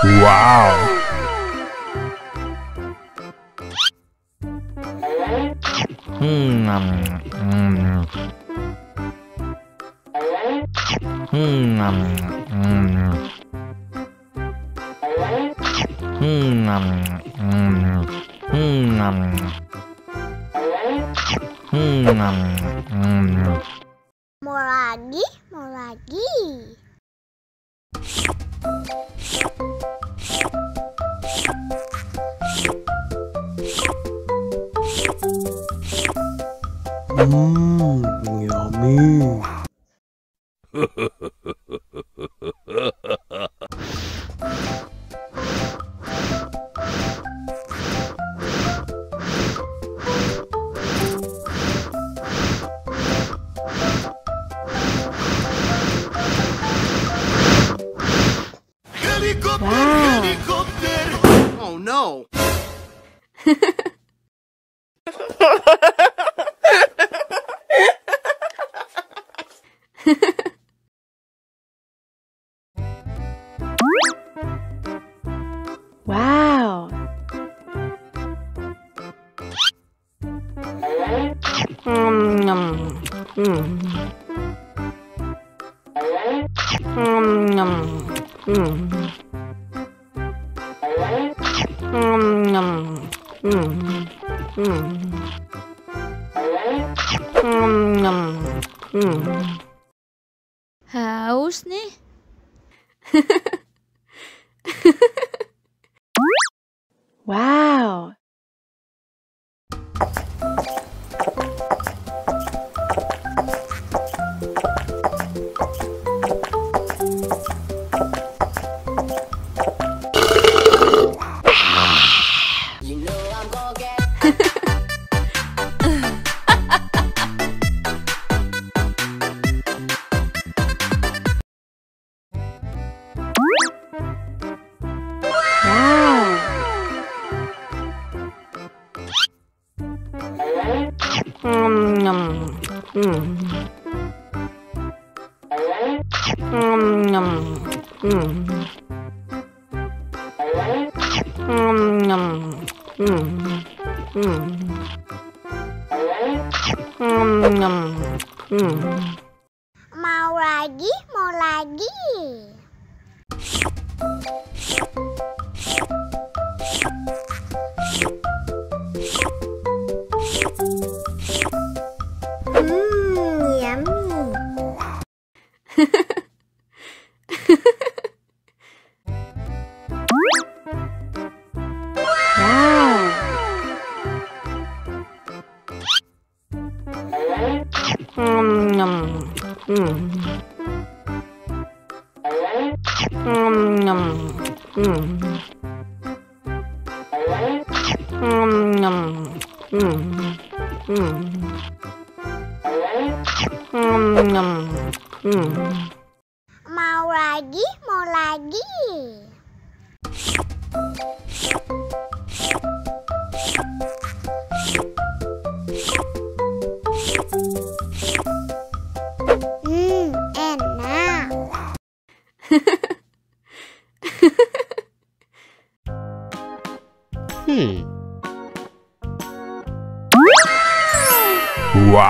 Wow. Mau lagi, mau lagi. Yummy. Helicopter! Oh no! Wow. Haus nih. Wow. Mau lagi, mau lagi. Yummy. Mau lagi, mau lagi. Enak.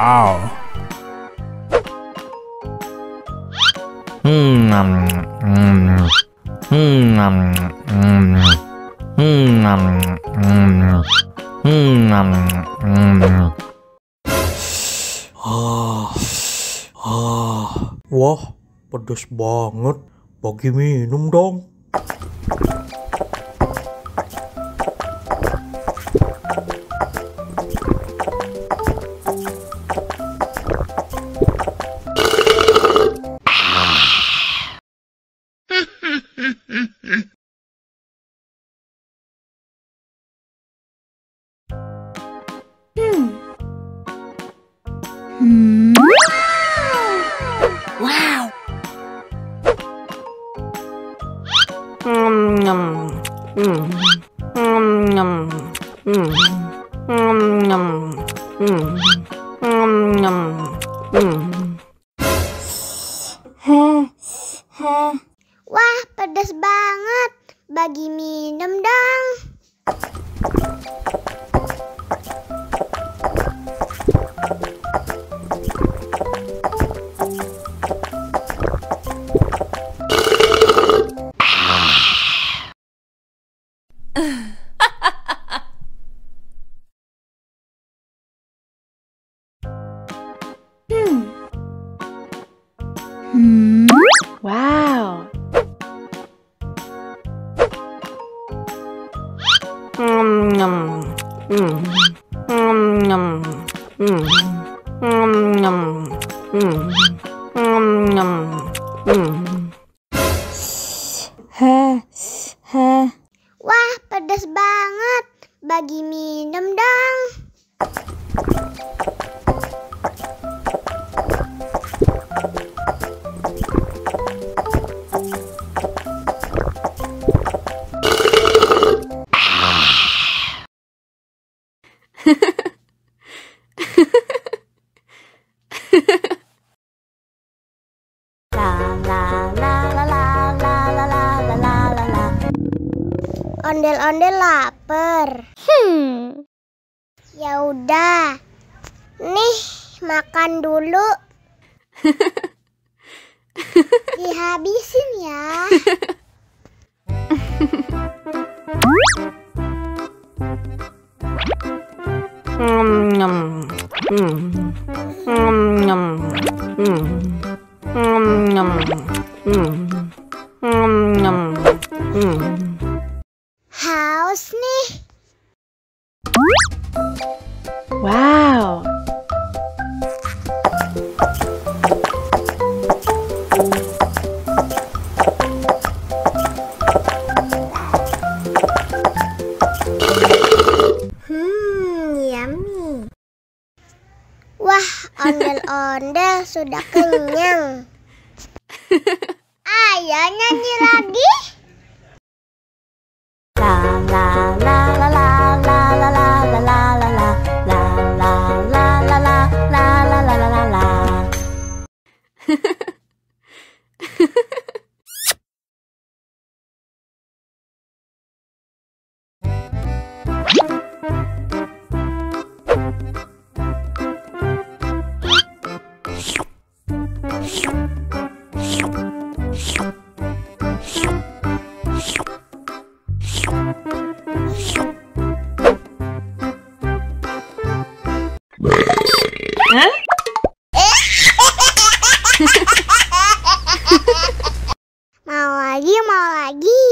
Wow. Wah, pedes banget. Bagi minum dong. Wow. Wah, pedas banget. bagi minum dong. Wow. Wah, pedas banget. Bagi minum dong. Ondel-ondel lapar. Ya udah. Nih, makan dulu. Dihabisin ya. Haus nih. Wow. Yummy. Wah, ondel-ondel sudah kenyang. Ayo nyanyi lagi. Mau lagi, mau lagi.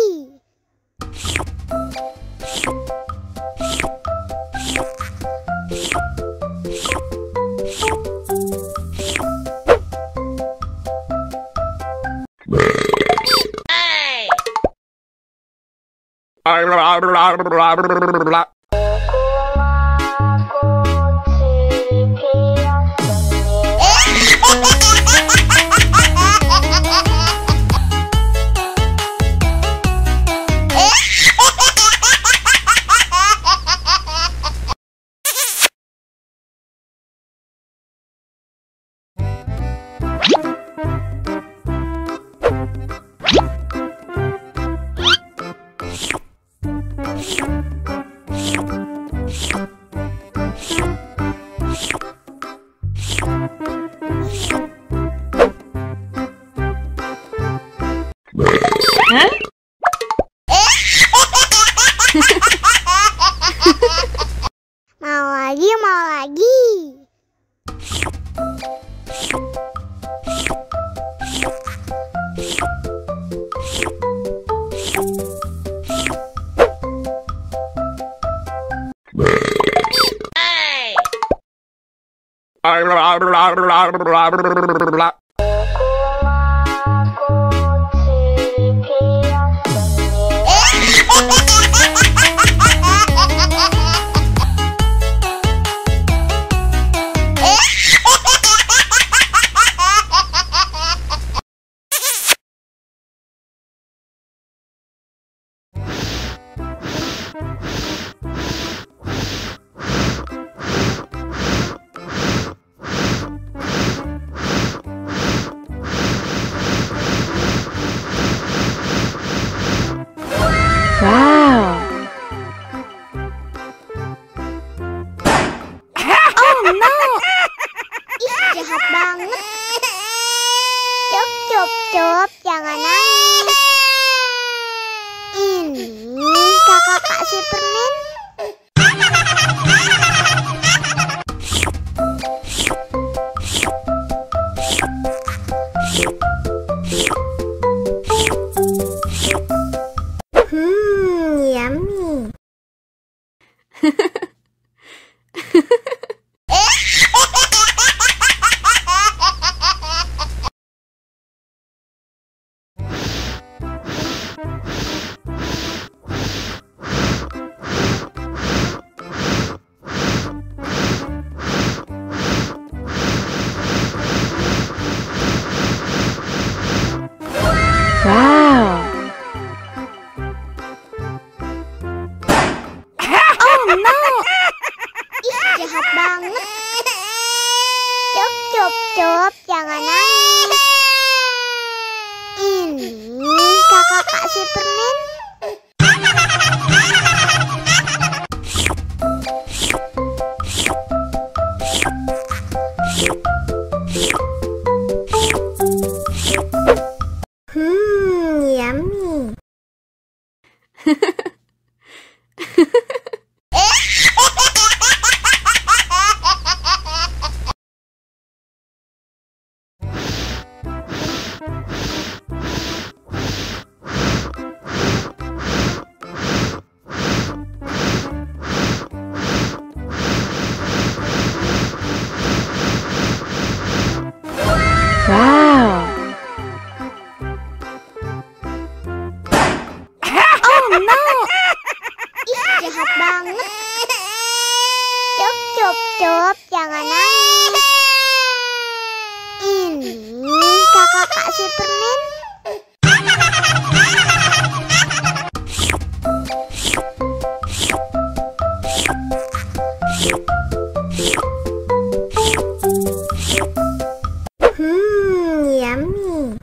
Mau lagi, mau lagi. cup, jangan nangis. Ini kakak kasih permen. Yummy. Wow. Ih, jahat banget. Cup, jangan nangis. Ini kakak kasih permen. Yummy. Wow. Ih, jahat banget. Cup, jangan nangis. Ini kakak kasih permen. Yummy.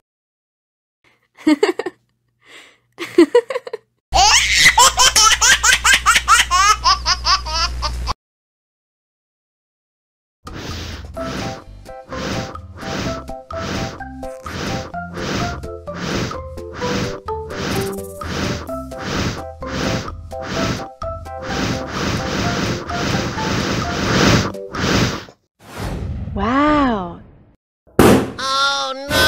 Wow. Oh no!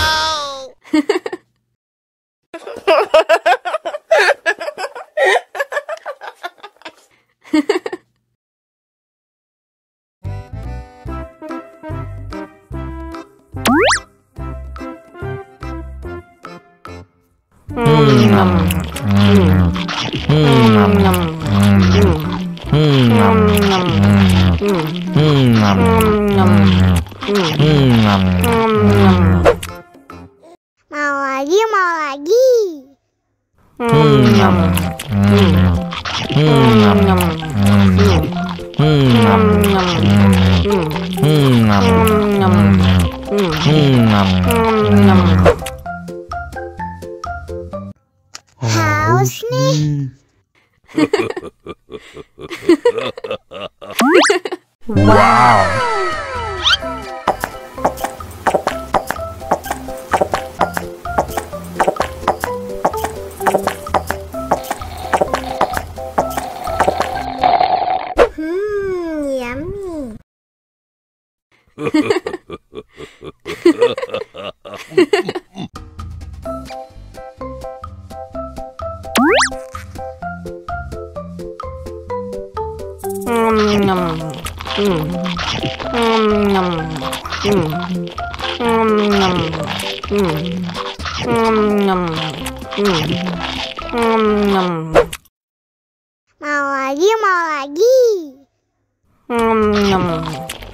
Mau lagi. Haus nih. Wow.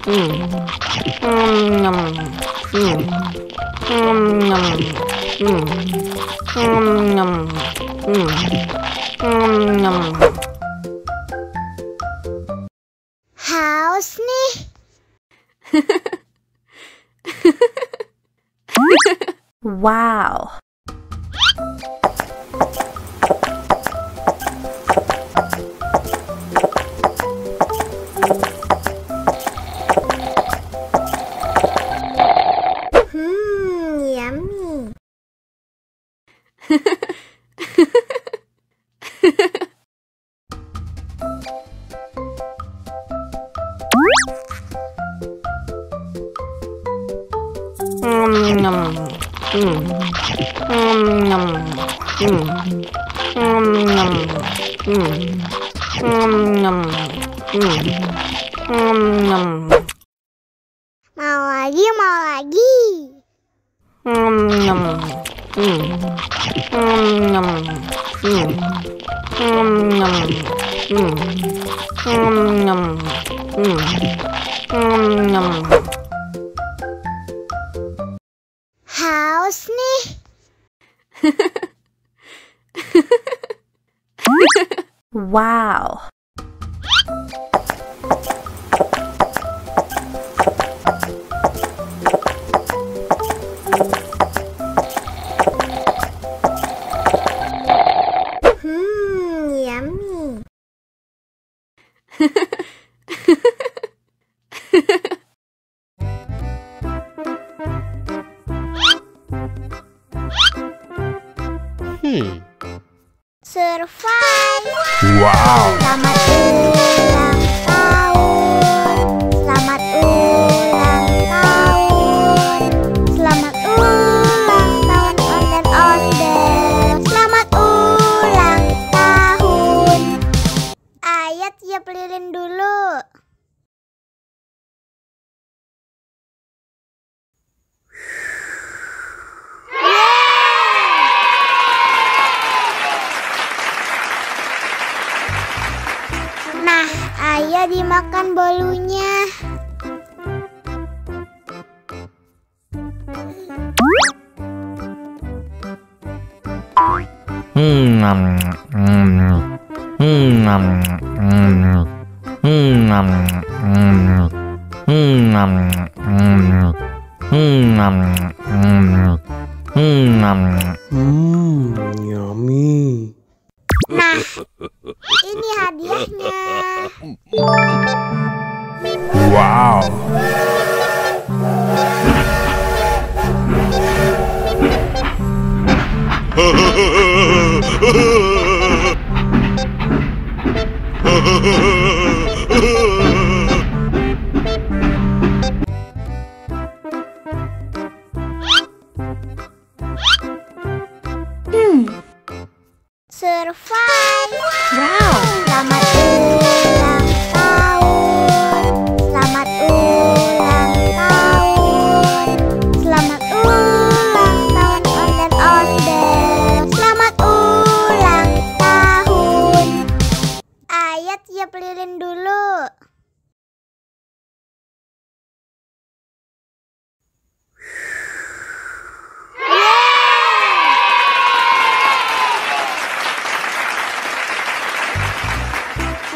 Yummy. Mau lagi. Haus nih. Wow. Mau lagi, mau lagi. Haus nih. Wow. Yummy. Survive. Wow. Selamat ulang tahun. Selamat ulang tahun. Selamat ulang tahun onde-onde. Selamat ulang tahun. Ayat tiup lilin dulu. Nah, ayo dimakan bolunya. Yummy. Nah, ini hadiahnya. Wow. Survive. Wow. Selamat ulang tahun. Selamat ulang tahun. Selamat ulang tahun onde-onde. Selamat ulang tahun. Ayat tiup lilin dulu.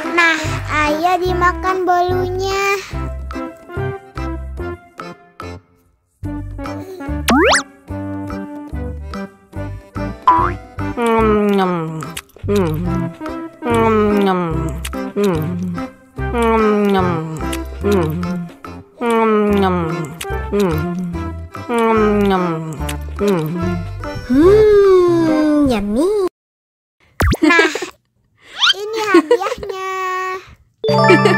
Nah, ayo dimakan bolunya. Yummy. Nah, ini hadiahnya. Wow.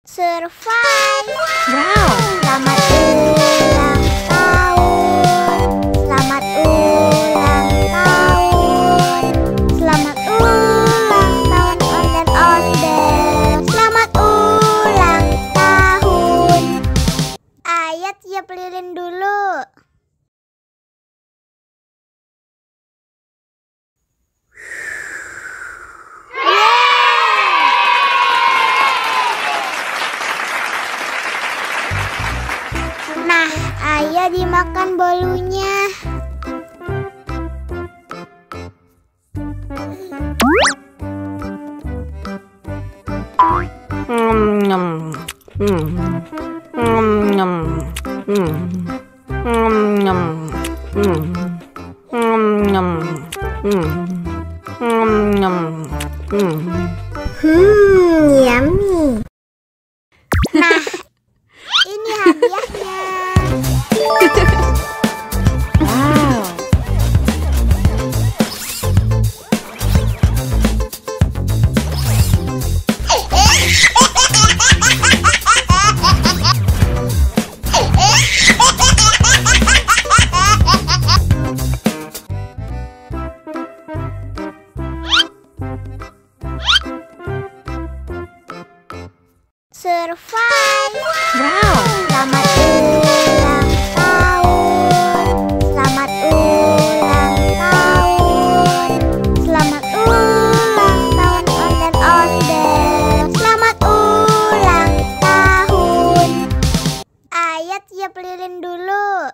Survive. Wow. Selamat ulang tahun. Selamat ulang tahun. Selamat ulang tahun onde-onde. Selamat ulang tahun. Ayat tiup lilin dulu. Nah, ayo dimakan bolunya. Yummy. Nah, ini hadiahnya. Wow. Survive. Wow. Selamat ulang tahun. Selamat ulang tahun. Selamat ulang tahun onde-onde. Selamat ulang tahun. Ayat tiup lilin dulu.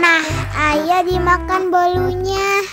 Nah, ayah dimakan bolunya.